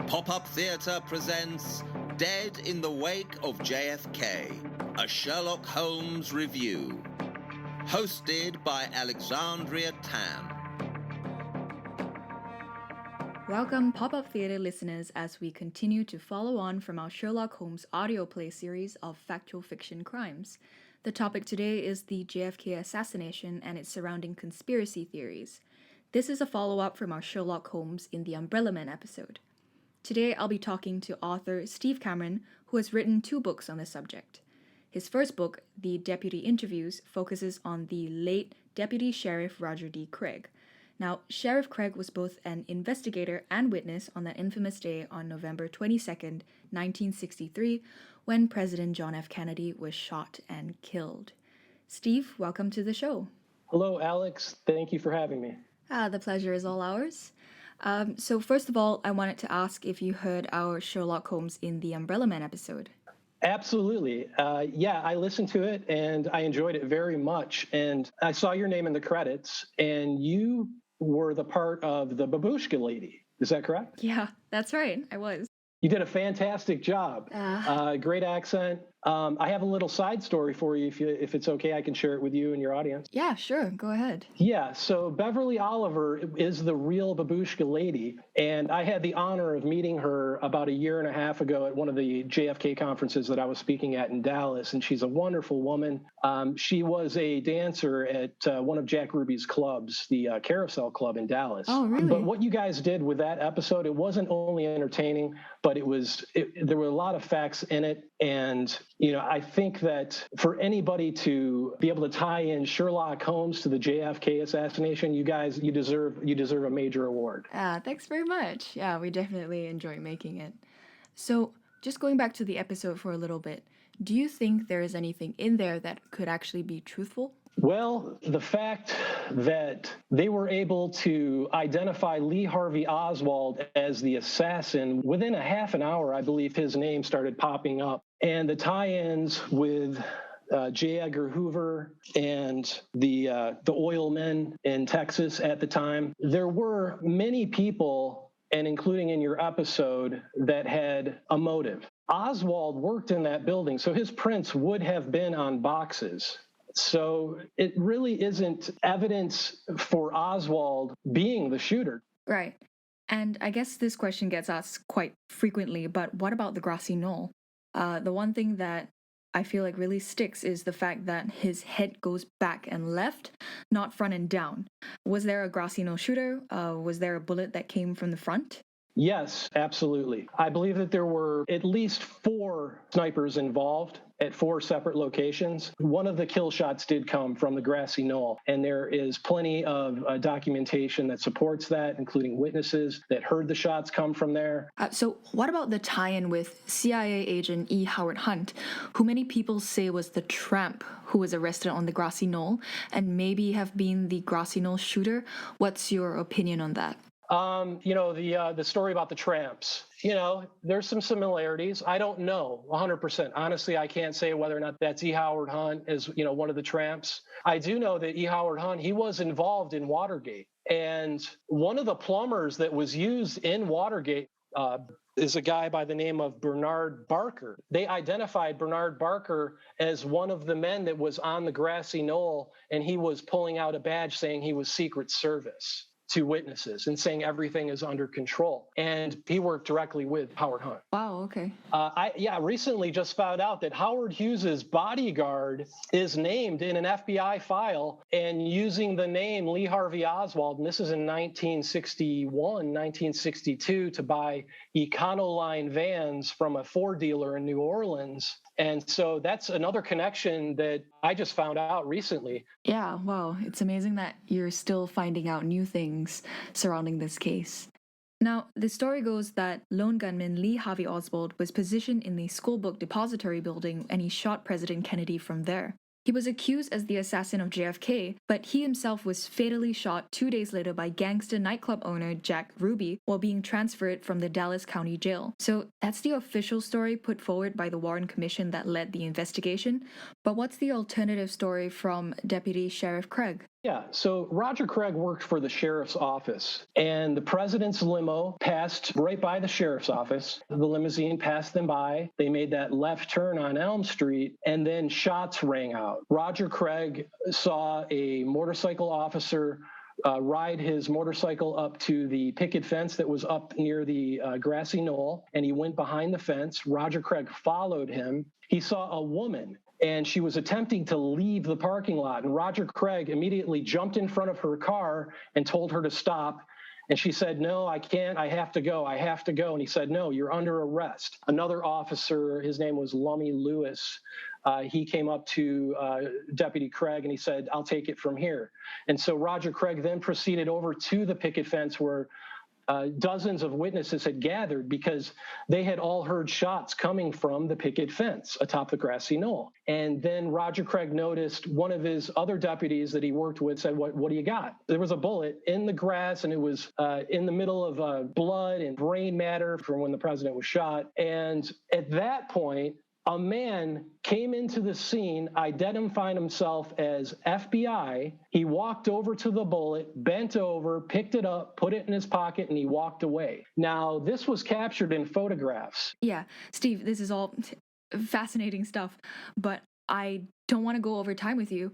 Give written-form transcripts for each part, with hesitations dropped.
Pop-Up Theatre presents Dead in the Wake of JFK, a Sherlock Holmes review. Hosted by Alexandria Tan. Welcome, Pop-Up Theatre listeners, as we continue to follow on from our Sherlock Holmes audio play series of factual fiction crimes. The topic today is the JFK assassination and its surrounding conspiracy theories. This is a follow-up from our Sherlock Holmes in the Umbrella Man episode. Today, I'll be talking to author Steve Cameron, who has written 2 books on this subject. His first book, The Deputy Interviews, focuses on the late Deputy Sheriff Roger D. Craig. Now, Sheriff Craig was both an investigator and witness on that infamous day on November 22nd, 1963, when President John F. Kennedy was shot and killed. Steve, welcome to the show. Hello, Alex. Thank you for having me. The pleasure is all ours. So first of all, I wanted to ask if you heard our Sherlock Holmes in the Umbrella Man episode. Absolutely. I listened to it and I enjoyed it very much. And I saw your name in the credits and you were the part of the babushka lady. Is that correct? Yeah, that's right. I was. You did a fantastic job. Great accent. I have a little side story for you. If it's okay, I can share it with you and your audience. Yeah, sure. Go ahead. Yeah, so Beverly Oliver is the real babushka lady, and I had the honor of meeting her about a year and a half ago at one of the JFK conferences that I was speaking at in Dallas, and she's a wonderful woman. She was a dancer at one of Jack Ruby's clubs, the Carousel Club in Dallas. Oh, really? But what you guys did with that episode, it wasn't only entertaining, but there were a lot of facts in it, and I think that for anybody to be able to tie in Sherlock Holmes to the JFK assassination, you deserve a major award. Thanks very much. Yeah, we definitely enjoy making it. So, just going back to the episode for a little bit, do you think there is anything in there that could actually be truthful? Well, the fact that they were able to identify Lee Harvey Oswald as the assassin, within a half an hour, I believe his name started popping up. And the tie-ins with J. Edgar Hoover and the oil men in Texas at the time, there were many people, and including in your episode, that had a motive. Oswald worked in that building, so his prints would have been on boxes. So it really isn't evidence for Oswald being the shooter. Right. And I guess this question gets asked quite frequently, but what about the grassy knoll? The one thing that I feel like really sticks is the fact that his head goes back and left, not front and down. Was there a grassy knoll shooter? Was there a bullet that came from the front? Yes, absolutely. I believe that there were at least 4 snipers involved at 4 separate locations. One of the kill shots did come from the grassy knoll, and there is plenty of documentation that supports that, including witnesses that heard the shots come from there. So what about the tie-in with CIA agent E. Howard Hunt, who many people say was the tramp who was arrested on the grassy knoll and maybe have been the grassy knoll shooter? What's your opinion on that? The story about the tramps, there's some similarities. I don't know 100%. Honestly, I can't say whether or not that's E. Howard Hunt as, one of the tramps. I do know that E. Howard Hunt, he was involved in Watergate. And one of the plumbers that was used in Watergate is a guy by the name of Bernard Barker. They identified Bernard Barker as one of the men that was on the grassy knoll, and he was pulling out a badge saying he was Secret Service to witnesses and saying everything is under control. And he worked directly with Howard Hunt. Wow, okay. I recently just found out that Howard Hughes's bodyguard is named in an FBI file and using the name Lee Harvey Oswald, and this is in 1961, 1962, to buy Econoline vans from a Ford dealer in New Orleans. And so that's another connection that I just found out recently. Yeah, wow. It's amazing that you're still finding out new things surrounding this case. Now, the story goes that lone gunman Lee Harvey Oswald was positioned in the schoolbook depository building and he shot President Kennedy from there. He was accused as the assassin of JFK, but he himself was fatally shot 2 days later by gangster nightclub owner Jack Ruby while being transferred from the Dallas County Jail. So that's the official story put forward by the Warren Commission that led the investigation. But what's the alternative story from Deputy Sheriff Craig? Yeah, so Roger Craig worked for the sheriff's office, and the president's limo passed right by the sheriff's office. The limousine passed them by. They made that left turn on Elm Street, and then shots rang out. Roger Craig saw a motorcycle officer ride his motorcycle up to the picket fence that was up near the grassy knoll, and he went behind the fence. Roger Craig followed him. He saw a woman, and she was attempting to leave the parking lot, and Roger Craig immediately jumped in front of her car and told her to stop. And she said, "No, I can't. I have to go. I have to go." And he said, "No, you're under arrest." Another officer, his name was Lummy Lewis, he came up to Deputy Craig and he said, "I'll take it from here." And so Roger Craig then proceeded over to the picket fence where dozens of witnesses had gathered because they had all heard shots coming from the picket fence atop the grassy knoll. And then Roger Craig noticed one of his other deputies that he worked with said, what do you got? There was a bullet in the grass, and it was in the middle of blood and brain matter from when the president was shot. And at that point, a man came into the scene, identifying himself as FBI. He walked over to the bullet, bent over, picked it up, put it in his pocket, and he walked away. Now, this was captured in photographs. Yeah, Steve, this is all fascinating stuff, but I don't want to go over time with you.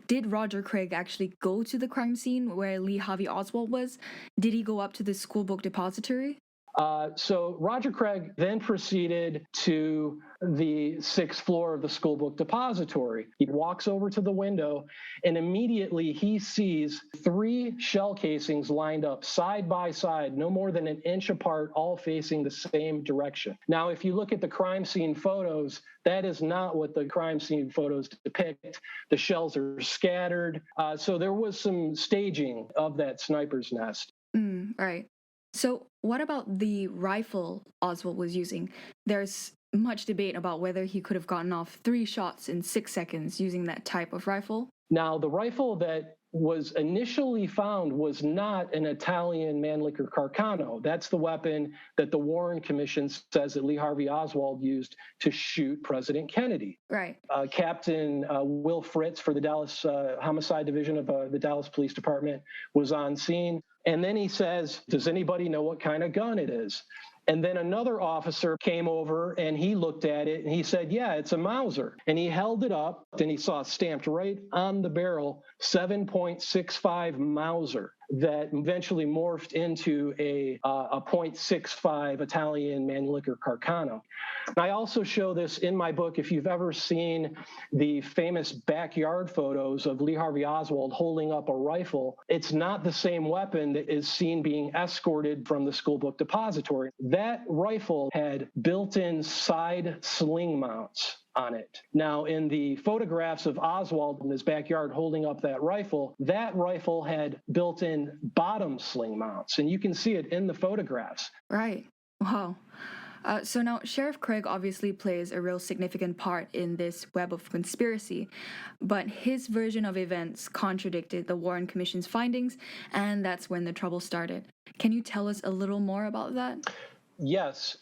Did Roger Craig actually go to the crime scene where Lee Harvey Oswald was? Did he go up to the school book depository? So Roger Craig then proceeded to the 6th floor of the school book depository. He walks over to the window, and immediately he sees 3 shell casings lined up side by side, no more than an inch apart, all facing the same direction. Now, if you look at the crime scene photos, that is not what the crime scene photos depict. The shells are scattered. So there was some staging of that sniper's nest. Right. So what about the rifle Oswald was using? There's much debate about whether he could have gotten off 3 shots in 6 seconds using that type of rifle. Now, the rifle that was initially found was not an Italian Mannlicher Carcano. That's the weapon that the Warren Commission says that Lee Harvey Oswald used to shoot President Kennedy. Right. Captain Will Fritz for the Dallas Homicide Division of the Dallas Police Department was on scene. And then he says, "Does anybody know what kind of gun it is?" And then another officer came over and he looked at it and he said, "Yeah, it's a Mauser." And he held it up and he saw stamped right on the barrel 7.65 Mauser that eventually morphed into a .65 Italian Mannlicher Carcano. I also show this in my book. If you've ever seen the famous backyard photos of Lee Harvey Oswald holding up a rifle, it's not the same weapon that is seen being escorted from the school book depository. That rifle had built-in side sling mounts on it. Now, in the photographs of Oswald in his backyard holding up that rifle had built-in bottom sling mounts, and you can see it in the photographs. Right. Wow. So now, Sheriff Craig obviously plays a real significant part in this web of conspiracy, but his version of events contradicted the Warren Commission's findings, and that's when the trouble started. Can you tell us a little more about that? Yes.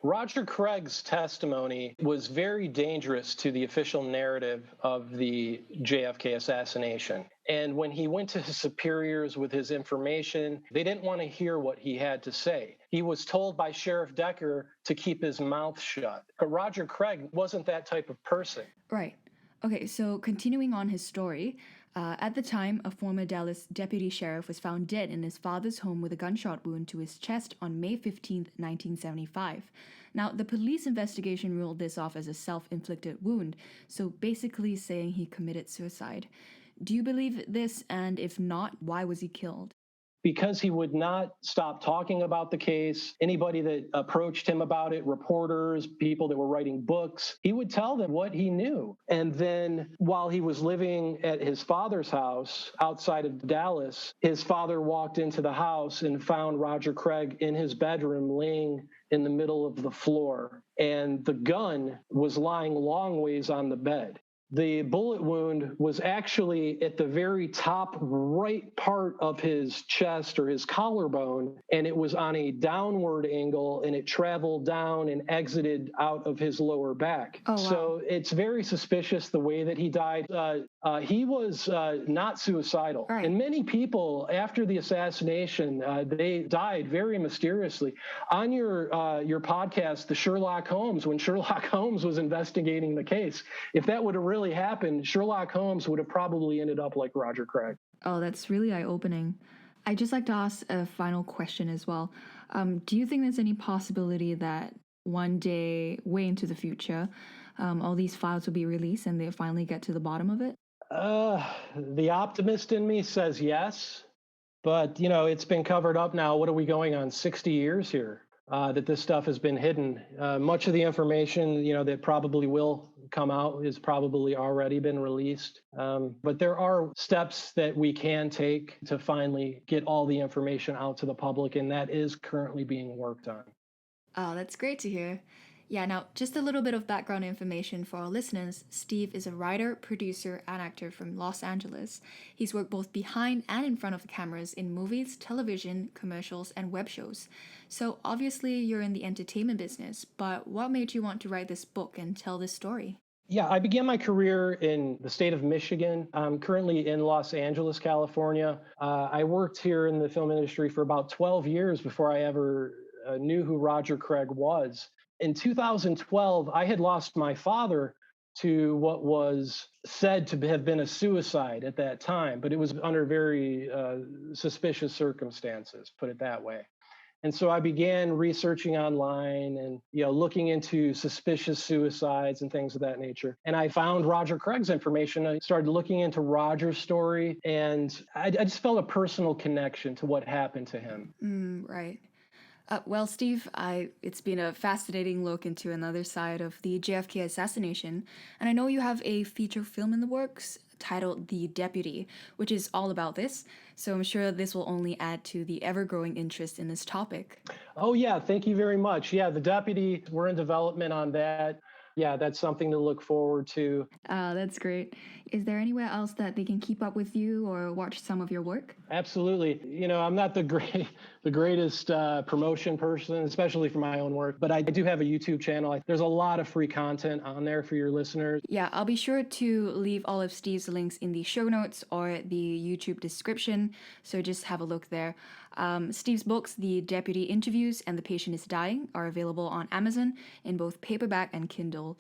Roger Craig's testimony was very dangerous to the official narrative of the JFK assassination. And when he went to his superiors with his information, they didn't want to hear what he had to say. He was told by Sheriff Decker to keep his mouth shut. But Roger Craig wasn't that type of person. Right. Okay, so continuing on his story, at the time, a former Dallas deputy sheriff was found dead in his father's home with a gunshot wound to his chest on May 15, 1975. Now, the police investigation ruled this off as a self-inflicted wound, so basically saying he committed suicide. Do you believe this, and if not, why was he killed? Because he would not stop talking about the case. Anybody that approached him about it, reporters, people that were writing books, he would tell them what he knew. And then while he was living at his father's house outside of Dallas, his father walked into the house and found Roger Craig in his bedroom laying in the middle of the floor. And the gun was lying long ways on the bed. The bullet wound was actually at the very top right part of his chest or his collarbone, and it was on a downward angle, and it traveled down and exited out of his lower back. Oh, wow. So it's very suspicious the way that he died. He was not suicidal. Right. And many people, after the assassination, they died very mysteriously. On your podcast, The Sherlock Holmes, when Sherlock Holmes was investigating the case, if that would have really happened, Sherlock Holmes would have probably ended up like Roger Craig. Oh, that's really eye-opening. I'd just like to ask a final question as well. Do you think there's any possibility that one day, way into the future, all these files will be released and they'll finally get to the bottom of it? The optimist in me says yes, but it's been covered up now. What are we going on 60 years here that this stuff has been hidden? Much of the information, that probably will come out has probably already been released. But there are steps that we can take to finally get all the information out to the public, and that is currently being worked on. Oh, that's great to hear. Yeah, now, just a little bit of background information for our listeners. Steve is a writer, producer, and actor from Los Angeles. He's worked both behind and in front of the cameras in movies, television, commercials, and web shows. So obviously you're in the entertainment business, but what made you want to write this book and tell this story? Yeah, I began my career in the state of Michigan. I'm currently in Los Angeles, California. I worked here in the film industry for about 12 years before I ever knew who Roger Craig was. In 2012, I had lost my father to what was said to have been a suicide at that time, but it was under very suspicious circumstances, put it that way. And so I began researching online and looking into suspicious suicides and things of that nature. And I found Roger Craig's information. I started looking into Roger's story, and I just felt a personal connection to what happened to him. Right. Well, Steve, it's been a fascinating look into another side of the JFK assassination, and I know you have a feature film in the works titled The Deputy, which is all about this, so I'm sure this will only add to the ever-growing interest in this topic. Oh, yeah, thank you very much. Yeah, The Deputy, we're in development on that. Yeah, that's something to look forward to. That's great. Is there anywhere else that they can keep up with you or watch some of your work? Absolutely. I'm not the greatest promotion person, especially for my own work, but I do have a YouTube channel. There's a lot of free content on there for your listeners. Yeah, I'll be sure to leave all of Steve's links in the show notes or the YouTube description, so just have a look there. Steve's books, The Deputy Interviews and The Patient is Dying, are available on Amazon in both paperback and Kindle.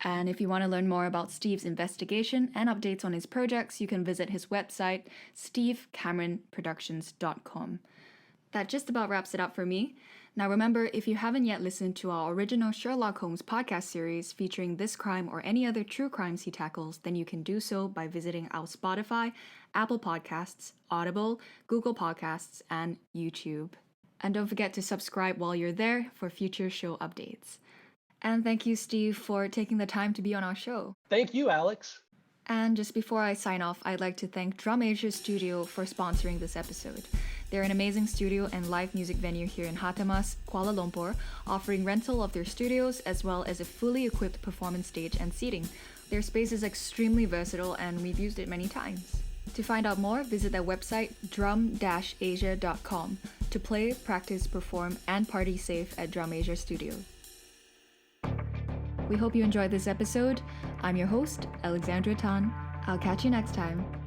And if you want to learn more about Steve's investigation and updates on his projects, you can visit his website, stevecameronproductions.com. That just about wraps it up for me. Now remember, if you haven't yet listened to our original Sherlock Holmes podcast series featuring this crime or any other true crimes he tackles, then you can do so by visiting our Spotify, Apple Podcasts, Audible, Google Podcasts, and YouTube. And don't forget to subscribe while you're there for future show updates. And thank you, Steve, for taking the time to be on our show. Thank you, Alex. And just before I sign off, I'd like to thank Drum Asia Studio for sponsoring this episode. They're an amazing studio and live music venue here in Hatamas, Kuala Lumpur, offering rental of their studios as well as a fully equipped performance stage and seating. Their space is extremely versatile and we've used it many times. To find out more, visit their website drum-asia.com to play, practice, perform, and party safe at Drum Asia Studio. We hope you enjoyed this episode. I'm your host, Alexandria Tan. I'll catch you next time.